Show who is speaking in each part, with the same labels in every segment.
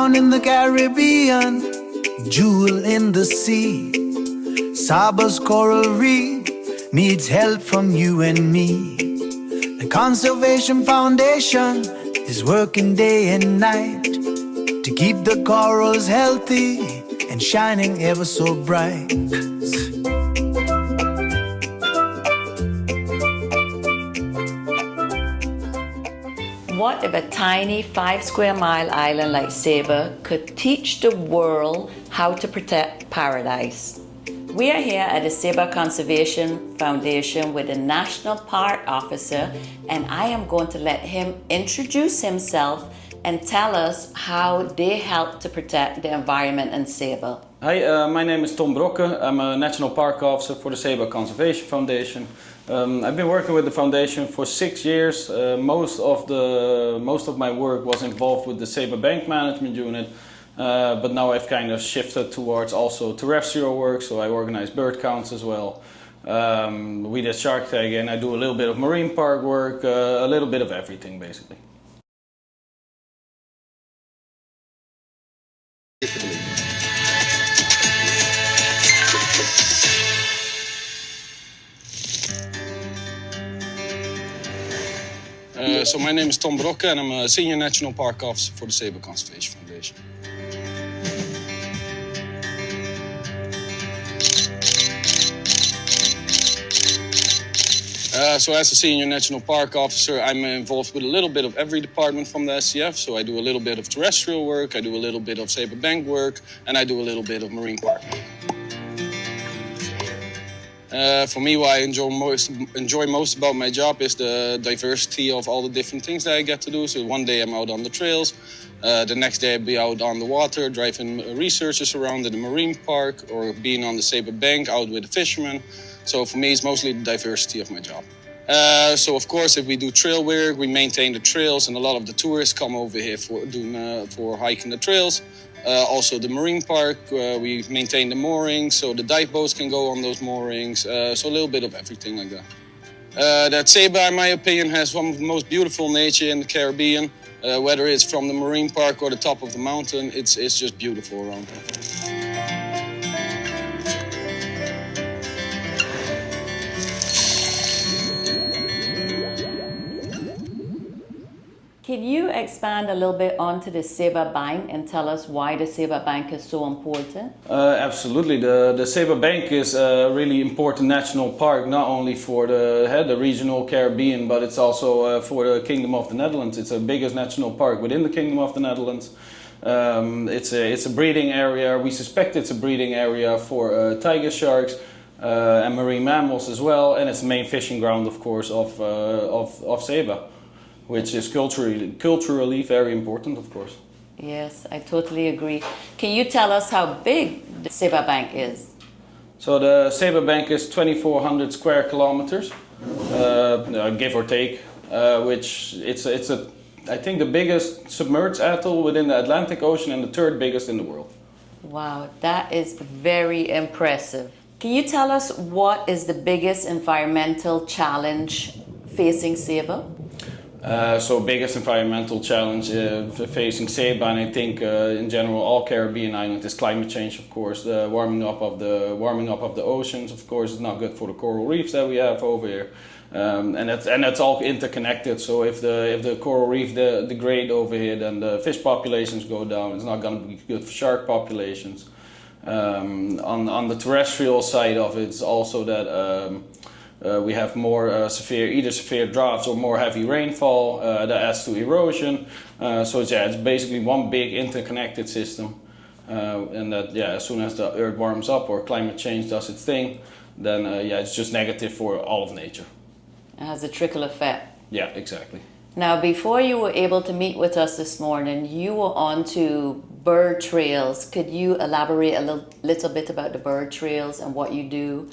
Speaker 1: Born in the Caribbean, jewel in the sea. Saba's coral reef needs help from you and me. The Conservation Foundation is working day and night to keep the corals healthy and shining ever so bright.
Speaker 2: What if a tiny 5-square-mile island like Saba could teach the world how to protect paradise? We are here at the Saba Conservation Foundation with the National Park Officer, and I am going to let him introduce himself and tell us how they help to protect the environment in Saba.
Speaker 3: Hi, my name is Tom Brokke. I'm a National Park Officer for the Saba Conservation Foundation. I've been working with the foundation for 6 years. Most of my work was involved with the Saba Bank management unit, but now I've kind of shifted towards also terrestrial work, so I organize bird counts as well. We did shark tagging, I do a little bit of marine park work, a little bit of everything basically.
Speaker 4: So my name is Tom Brokke and I'm a Senior National Park Officer for the Saba Conservation Foundation. So as a Senior National Park Officer, I'm involved with a little bit of every department from the SCF. So I do a little bit of terrestrial work, I do a little bit of Saba Bank work, and I do a little bit of marine park work. For me, what I enjoy most about my job is the diversity of all the different things that I get to do. So one day I'm out on the trails, the next day I'll be out on the water, driving researchers around in the marine park, or being on the Saba Bank out with the fishermen. So for me, it's mostly the diversity of my job. So of course, if we do trail work, we maintain the trails, and a lot of the tourists come over here for hiking the trails. Also the marine park, we maintain the moorings, so the dive boats can go on those moorings, so a little bit of everything like that. That Saba, in my opinion, has one of the most beautiful nature in the Caribbean. Whether it's from the marine park or the top of the mountain, it's just beautiful around here.
Speaker 2: Can you expand a little bit onto the Saba Bank and tell us why the Saba Bank is so important?
Speaker 3: Absolutely. The Saba Bank is a really important national park, not only for the regional Caribbean, but it's also for the Kingdom of the Netherlands. It's the biggest national park within the Kingdom of the Netherlands. It's a breeding area. We suspect it's a breeding area for tiger sharks and marine mammals as well, and it's the main fishing ground, of course, of Saba, which is culturally very important, of course.
Speaker 2: Yes, I totally agree. Can you tell us how big the Saba Bank is?
Speaker 3: So the Saba Bank is 2,400 square kilometers, give or take, which it's I think the biggest submerged atoll within the Atlantic Ocean and the third biggest in the world.
Speaker 2: Wow, that is very impressive. Can you tell us what is the biggest environmental challenge facing Saba?
Speaker 3: So biggest environmental challenge facing Saba, and I think in general all Caribbean islands, is climate change. Of course, the warming up of the oceans. Of course, is not good for the coral reefs that we have over here, and that's all interconnected. So if the coral reef degrade over here, then the fish populations go down. It's not going to be good for shark populations. On the terrestrial side of it, it's also that. We have more either severe droughts or more heavy rainfall that adds to erosion. So it's basically one big interconnected system. And that as soon as the earth warms up or climate change does its thing, then it's just negative for all of nature.
Speaker 2: It has a trickle effect.
Speaker 3: Yeah, exactly.
Speaker 2: Now, before you were able to meet with us this morning, you were on to bird trails. Could you elaborate a little bit about the bird trails and what you do?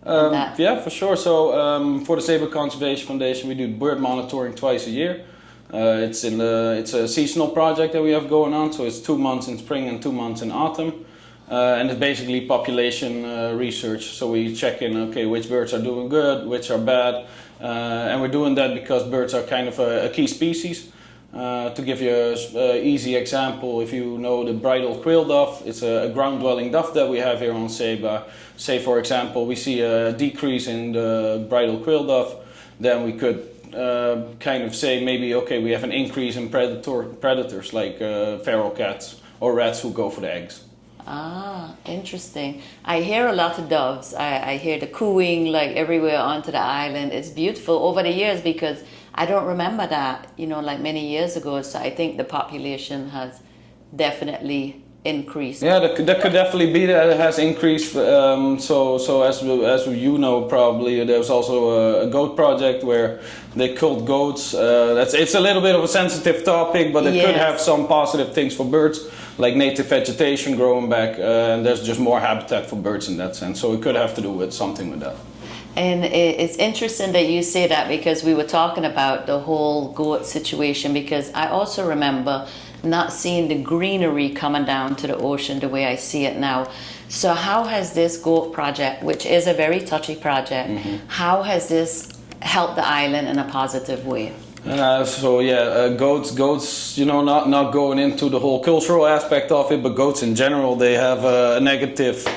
Speaker 3: Yeah, for sure. So for the Saba Conservation Foundation, we do bird monitoring twice a year. It's a seasonal project that we have going on, so it's 2 months in spring and 2 months in autumn. And it's basically population research. So we check in, okay, which birds are doing good, which are bad. And we're doing that because birds are kind of a key species. To give you an easy example, if you know the bridal quail dove, it's a ground-dwelling dove that we have here on Saba. Say, for example, we see a decrease in the bridal quail dove, then we could kind of say maybe, okay, we have an increase in predators like feral cats or rats who go for the eggs.
Speaker 2: Ah, interesting. I hear a lot of doves. I hear the cooing like everywhere onto the island. It's beautiful over the years because I don't remember that, like many years ago. So I think the population has definitely increased.
Speaker 3: Yeah, that could definitely be that it has increased. So as you know, probably there's also a goat project where they killed goats. It's a little bit of a sensitive topic, but it could have some positive things for birds, like native vegetation growing back, and there's just more habitat for birds in that sense. So it could have to do with something with that.
Speaker 2: And it's interesting that you say that because we were talking about the whole goat situation, because I also remember not seeing the greenery coming down to the ocean the way I see it now. So how has this goat project, which is a very touchy project, how has this helped the island in a positive way?
Speaker 3: Goats, not going into the whole cultural aspect of it, but goats in general, they have a negative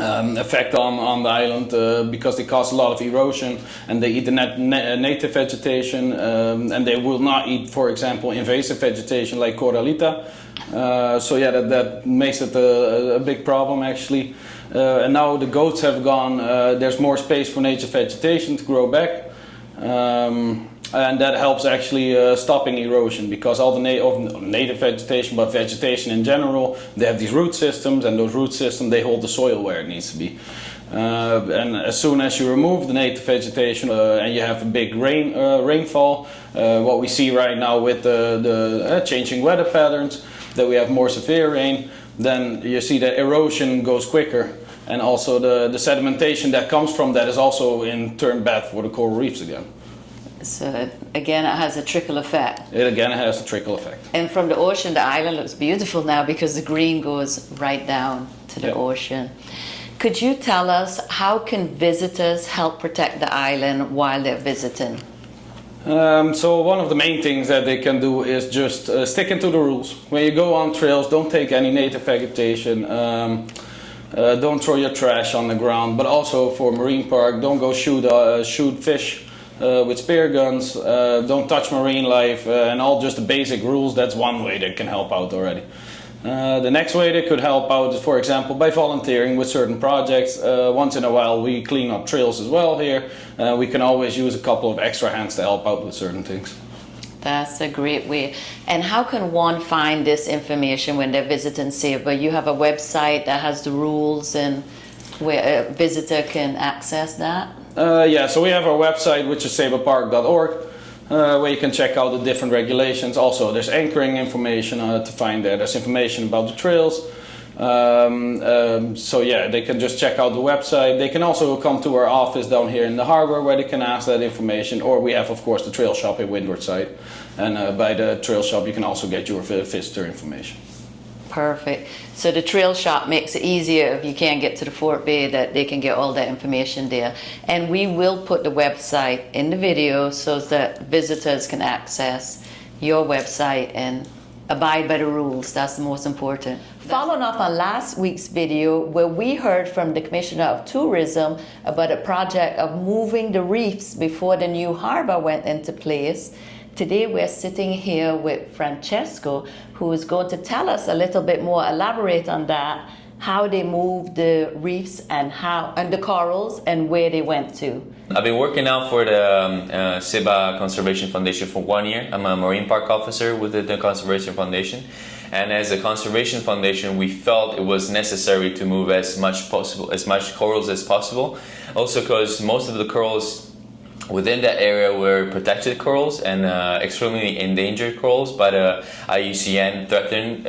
Speaker 3: effect on the island because they cause a lot of erosion and they eat the native vegetation and they will not eat, for example, invasive vegetation like corallita. That makes it a big problem actually. And now the goats have gone, there's more space for native vegetation to grow back. And that helps actually stopping erosion because all the native vegetation, but vegetation in general, they have these root systems, and those root systems, they hold the soil where it needs to be. And as soon as you remove the native vegetation and you have a big rainfall, what we see right now with the changing weather patterns, that we have more severe rain, then you see that erosion goes quicker. And also the sedimentation that comes from that is also in turn bad for the coral reefs again.
Speaker 2: So again, it has a trickle effect.
Speaker 3: It again has a trickle effect.
Speaker 2: And from the ocean, the island looks beautiful now because the green goes right down to the ocean. Could you tell us how can visitors help protect the island while they're visiting?
Speaker 3: So one of the main things that they can do is just stick to the rules. When you go on trails, don't take any native vegetation. Don't throw your trash on the ground. But also for marine park, don't go shoot fish with spear guns, don't touch marine life, and all just the basic rules. That's one way that can help out already. The next way they could help out is, for example, by volunteering with certain projects. Once in a while we clean up trails as well here. We can always use a couple of extra hands to help out with certain things.
Speaker 2: That's a great way. And how can one find this information when they're visiting Saba? You have a website that has the rules and where a visitor can access that?
Speaker 3: So we have our website, which is sabapark.org, where you can check out the different regulations. Also, there's anchoring information to find there. There's information about the trails. They can just check out the website. They can also come to our office down here in the harbor where they can ask that information. Or we have, of course, the trail shop at Windward side. And by the trail shop, you can also get your visitor information.
Speaker 2: Perfect. So the trail shop makes it easier if you can't get to the Fort Bay, that they can get all that information there. And we will put the website in the video so that visitors can access your website and abide by the rules. That's the most important. Following up on last week's video where we heard from the Commissioner of Tourism about a project of moving the reefs before the new harbor went into place, today we're sitting here with Francesco, who is going to tell us a little bit more, elaborate on that, how they moved the reefs and the corals and where they went to.
Speaker 5: I've been working now for the Saba Conservation Foundation for 1 year. I'm a marine park officer with the Conservation Foundation. And as a conservation foundation, we felt it was necessary to move as much corals as possible. Also because most of the corals within that area were protected corals and extremely endangered corals by the IUCN threatened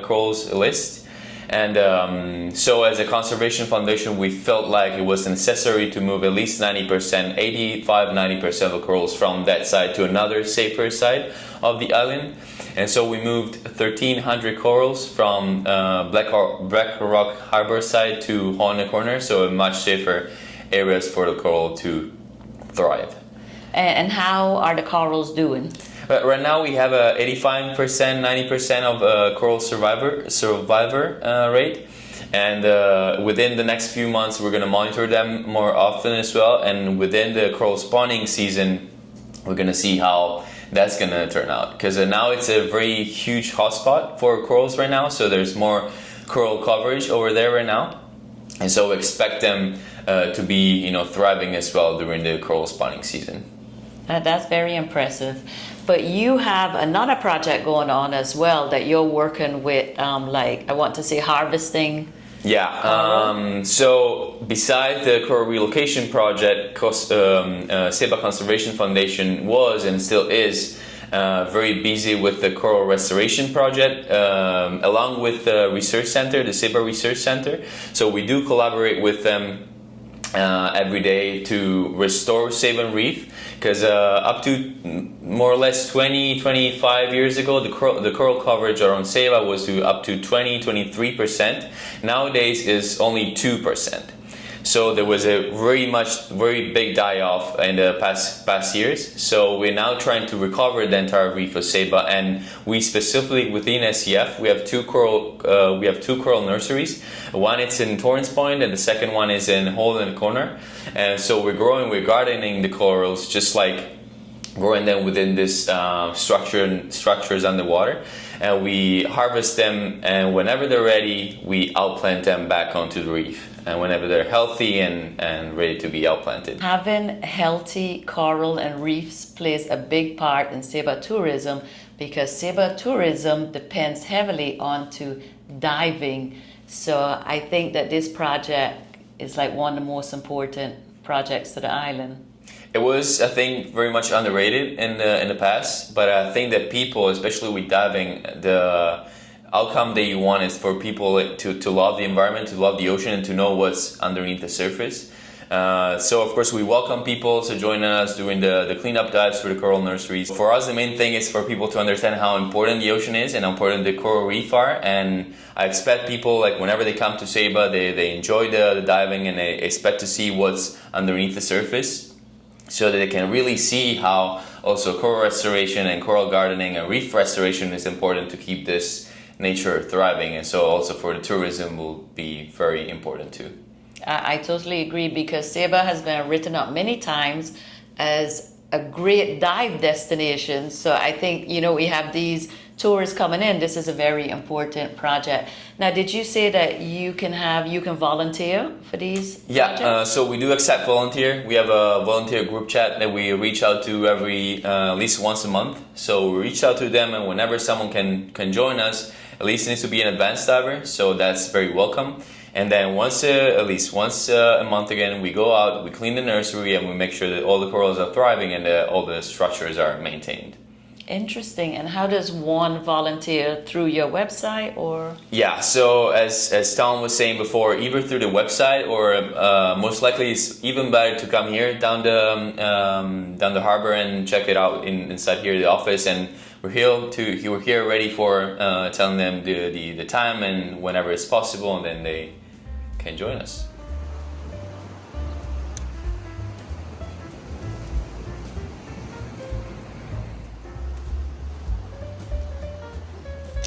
Speaker 5: corals list. And so as a conservation foundation, we felt like it was necessary to move at least 90%, 85-90% of the corals from that side to another safer side of the island. And so we moved 1,300 corals from Black Rock Harbor side to Hornet Corner, so much safer areas for the coral to thrive.
Speaker 2: And how are the corals doing?
Speaker 5: But right now we have a 85%, 90% of coral survivor rate. And within the next few months, we're going to monitor them more often as well. And within the coral spawning season, we're going to see how that's going to turn out. Because now it's a very huge hotspot for corals right now. So there's more coral coverage over there right now. And so expect them to be, thriving as well during the coral spawning season.
Speaker 2: That's very impressive. But you have another project going on as well that you're working with, I want to say harvesting.
Speaker 5: Yeah, so besides the coral relocation project, Saba Conservation Foundation was and still is very busy with the coral restoration project, along with the research center, the Saba Research Center. So we do collaborate with them every day to restore Saban reef, because up to more or less 25 years ago, the coral coverage around Saba was up to 23%. Nowadays is only 2%. So there was a very big die-off in the past years. So we're now trying to recover the entire reef of Saba, and we specifically within SCF we have two coral nurseries. One is in Torrance Point, and the second one is in Hole in the Corner. And so we're gardening the corals, just like growing them within this structures underwater. And we harvest them, and whenever they're ready, we outplant them back onto the reef. And whenever they're healthy and ready to be outplanted.
Speaker 2: Having healthy coral and reefs plays a big part in Saba tourism, because Saba tourism depends heavily onto diving. So I think that this project is like one of the most important projects to the island.
Speaker 5: It was, I think, very much underrated in the past, but I think that people, especially with diving, the outcome that you want is for people to love the environment, to love the ocean, and to know what's underneath the surface. So of course we welcome people to join us during the cleanup dives for the coral nurseries. For us, the main thing is for people to understand how important the ocean is and how important the coral reef are. And I expect people, like whenever they come to Saba, they enjoy the diving, and they expect to see what's underneath the surface, so that they can really see how also coral restoration and coral gardening and reef restoration is important to keep this nature thriving. And so also for the tourism will be very important too.
Speaker 2: I totally agree, because Saba has been written up many times as a great dive destination. So I think, we have these tourists coming in. This is a very important project. Now, did you say that you can volunteer for these projects?
Speaker 5: So we do accept volunteer. We have a volunteer group chat that we reach out to every at least once a month. So we reach out to them, and whenever someone can join us, at least it needs to be an advanced diver. So that's very welcome. And then at least once a month again, we go out, we clean the nursery, and we make sure that all the corals are thriving and all the structures are maintained.
Speaker 2: Interesting. And how does one volunteer? Through your website or?
Speaker 5: Yeah, so as Tom was saying before, either through the website or most likely it's even better to come here down the harbor and check it out inside here, the office. And we're here ready for telling them the time and whenever it's possible, and then they can join us.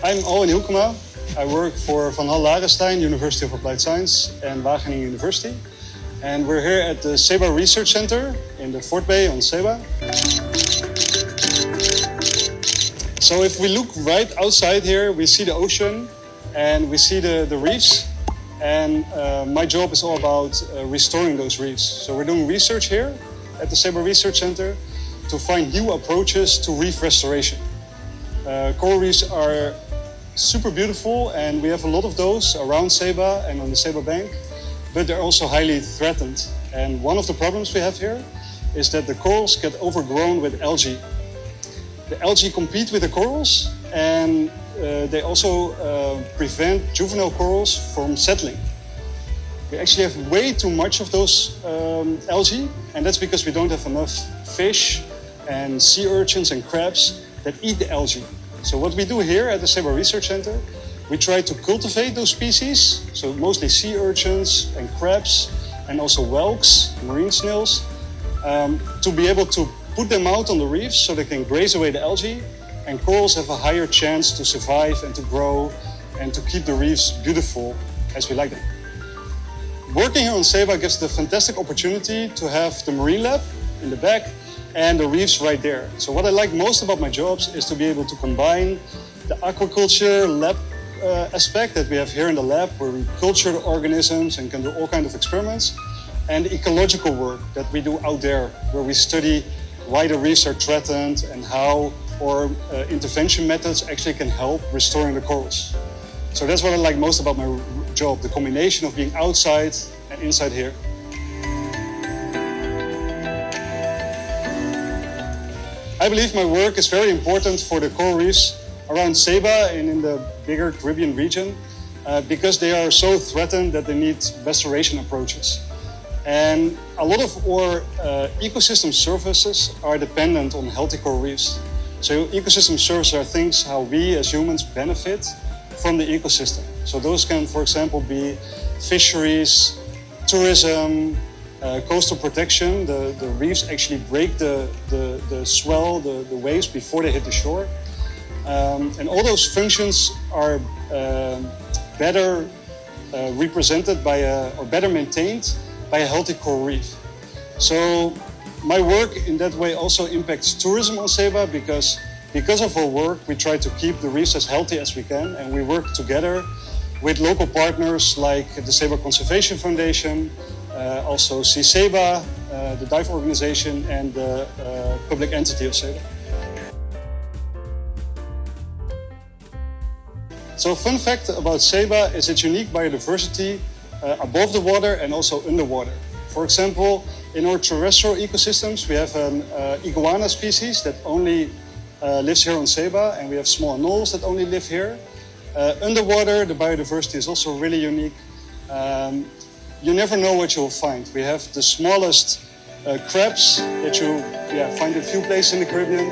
Speaker 6: I'm Owen Hoekema. I work for Van Hal Larenstein, University of Applied Science, and Wageningen University. And we're here at the Saba Research Center in the Fort Bay on Saba. So if we look right outside here, we see the ocean and we see the reefs. And my job is all about restoring those reefs. So we're doing research here at the Saba Research Center to find new approaches to reef restoration. Coral reefs are super beautiful, and we have a lot of those around Saba and on the Saba Bank, but they're also highly threatened. And one of the problems we have here is that the corals get overgrown with algae. The algae compete with the corals, and they also prevent juvenile corals from settling. We actually have way too much of those algae, and that's because we don't have enough fish and sea urchins and crabs that eat the algae. So what we do here at the Saba Research Center, we try to cultivate those species, so mostly sea urchins and crabs, and also whelks, marine snails, to be able to put them out on the reefs so they can graze away the algae, and corals have a higher chance to survive and to grow and to keep the reefs beautiful as we like them. Working here on Saba gives the fantastic opportunity to have the marine lab in the back and the reefs right there. So what I like most about my jobs is to be able to combine the aquaculture lab aspect that we have here in the lab, where we culture the organisms and can do all kinds of experiments, and the ecological work that we do out there, where we study why the reefs are threatened and how our intervention methods actually can help restoring the corals. So that's what I like most about my job, the combination of being outside and inside here. I believe my work is very important for the coral reefs around Saba and in the bigger Caribbean region because they are so threatened that they need restoration approaches. And a lot of our ecosystem services are dependent on healthy coral reefs. So ecosystem services are things how we as humans benefit from the ecosystem. So those can, for example, be fisheries, tourism, coastal protection. The reefs actually break the swell, the waves before they hit the shore. And all those functions are better represented by or better maintained by a healthy coral reef. So my work in that way also impacts tourism on Saba because of our work, we try to keep the reefs as healthy as we can, and we work together with local partners like the Saba Conservation Foundation, also Saba, the dive organization, and the public entity of Saba. So a fun fact about Saba is its unique biodiversity above the water and also underwater. For example, in our terrestrial ecosystems, we have an iguana species that only lives here on Saba, and we have small anoles that only live here. Underwater, the biodiversity is also really unique. You never know what you'll find. We have the smallest crabs that you find in a few places in the Caribbean,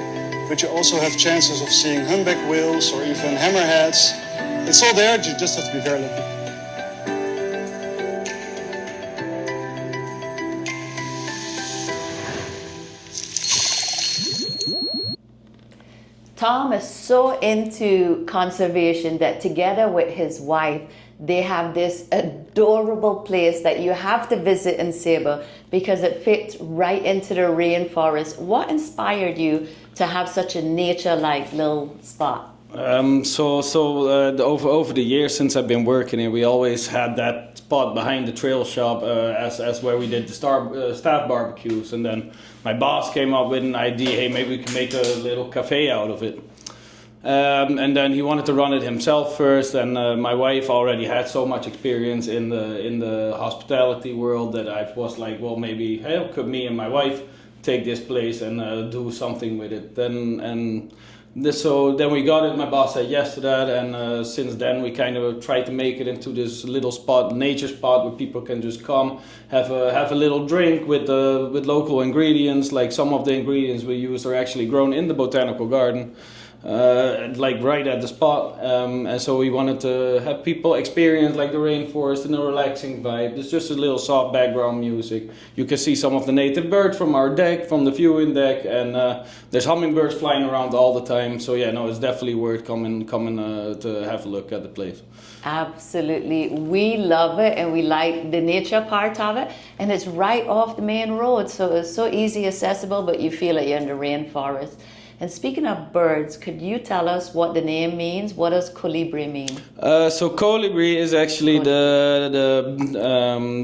Speaker 6: but you also have chances of seeing humpback whales or even hammerheads. It's all there, you just have to be very lucky.
Speaker 2: Tom is so into conservation that together with his wife, they have this adorable place that you have to visit in Saba because it fits right into the rainforest. What inspired you to have such a nature-like little spot?
Speaker 3: Over the years since I've been working here, we always had that spot behind the trail shop as where we did the staff barbecues, and then my boss came up with an idea, hey, maybe we can make a little cafe out of it. And then he wanted to run it himself first, and my wife already had so much experience in the hospitality world that I was like, well, maybe hey, could me and my wife take this place and do something with it. So then we got it, my boss said yes to that, and since then we kind of tried to make it into this little spot, nature spot, where people can just come, have a little drink with local ingredients. Like some of the ingredients we use are actually grown in the botanical garden, like right at the spot, and so we wanted to have people experience like the rainforest and a relaxing vibe. There's just a little soft background music. You can see some of the native birds from our deck, from the viewing deck, and there's hummingbirds flying around all the time. So yeah, no, it's definitely worth coming to have a look at the place.
Speaker 2: Absolutely. We love it, and we like the nature part of it, and it's right off the main road, so it's so easy accessible, but you feel like you're in the rainforest. And speaking of birds, could you tell us what the name means? What does colibri mean?
Speaker 3: So colibri is actually the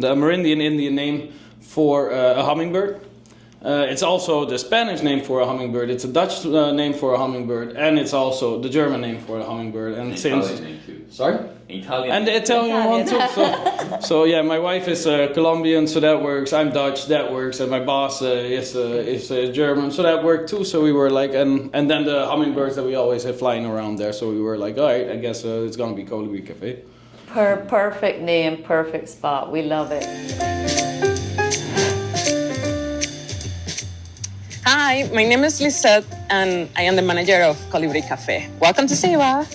Speaker 3: Amerindian Indian name for a hummingbird. It's also the Spanish name for a hummingbird. It's a Dutch name for a hummingbird, and it's also the German name for a hummingbird. And since
Speaker 5: Italian name too.
Speaker 3: sorry,
Speaker 5: Italian.
Speaker 3: and the Italian one too. So yeah, my wife is Colombian, so that works. I'm Dutch, that works, and my boss is German, so that worked too. So we were like, and then the hummingbirds that we always have flying around there. So we were like, all right, I guess it's gonna be Kibri Cafe.
Speaker 2: Perfect name, perfect spot. We love it.
Speaker 7: Hi, my name is Lisette, and I am the manager of Kibri Cafe. Welcome to Saba.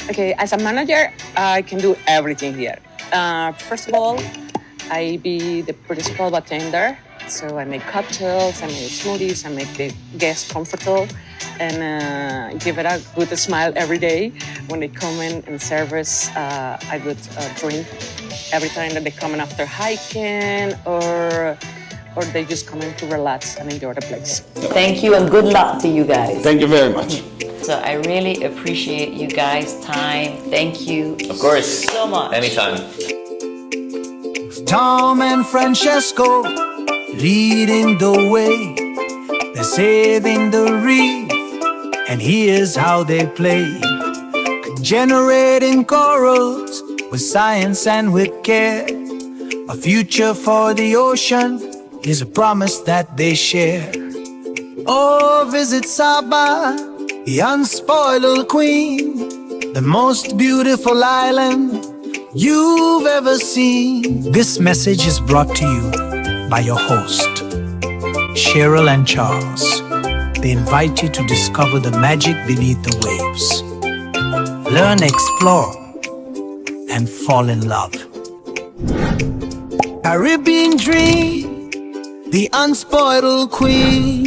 Speaker 7: Okay, as a manager, I can do everything here. First of all, I be the principal bartender. So I make cocktails, I make smoothies, I make the guests comfortable, and give it a good smile every day. When they come in and serve us a good drink every time that they come in after hiking or they just come in to relax and enjoy the place.
Speaker 2: Thank you and good luck to you guys.
Speaker 3: Thank you very much.
Speaker 2: So I really appreciate you guys' time. Thank you.
Speaker 5: Of course.
Speaker 2: So much.
Speaker 5: Anytime.
Speaker 1: Tom and Francesco leading the way. They're saving the reef, and here's how they play. Generating corals with science and with care. A future for the ocean is a promise that they share. Oh, visit Saba, the unspoiled queen, the most beautiful island you've ever seen. This message is brought to you by your host, Cheryl and Charles. They invite you to discover the magic beneath the waves. Learn, explore, and fall in love. Caribbean dream, the unspoiled queen.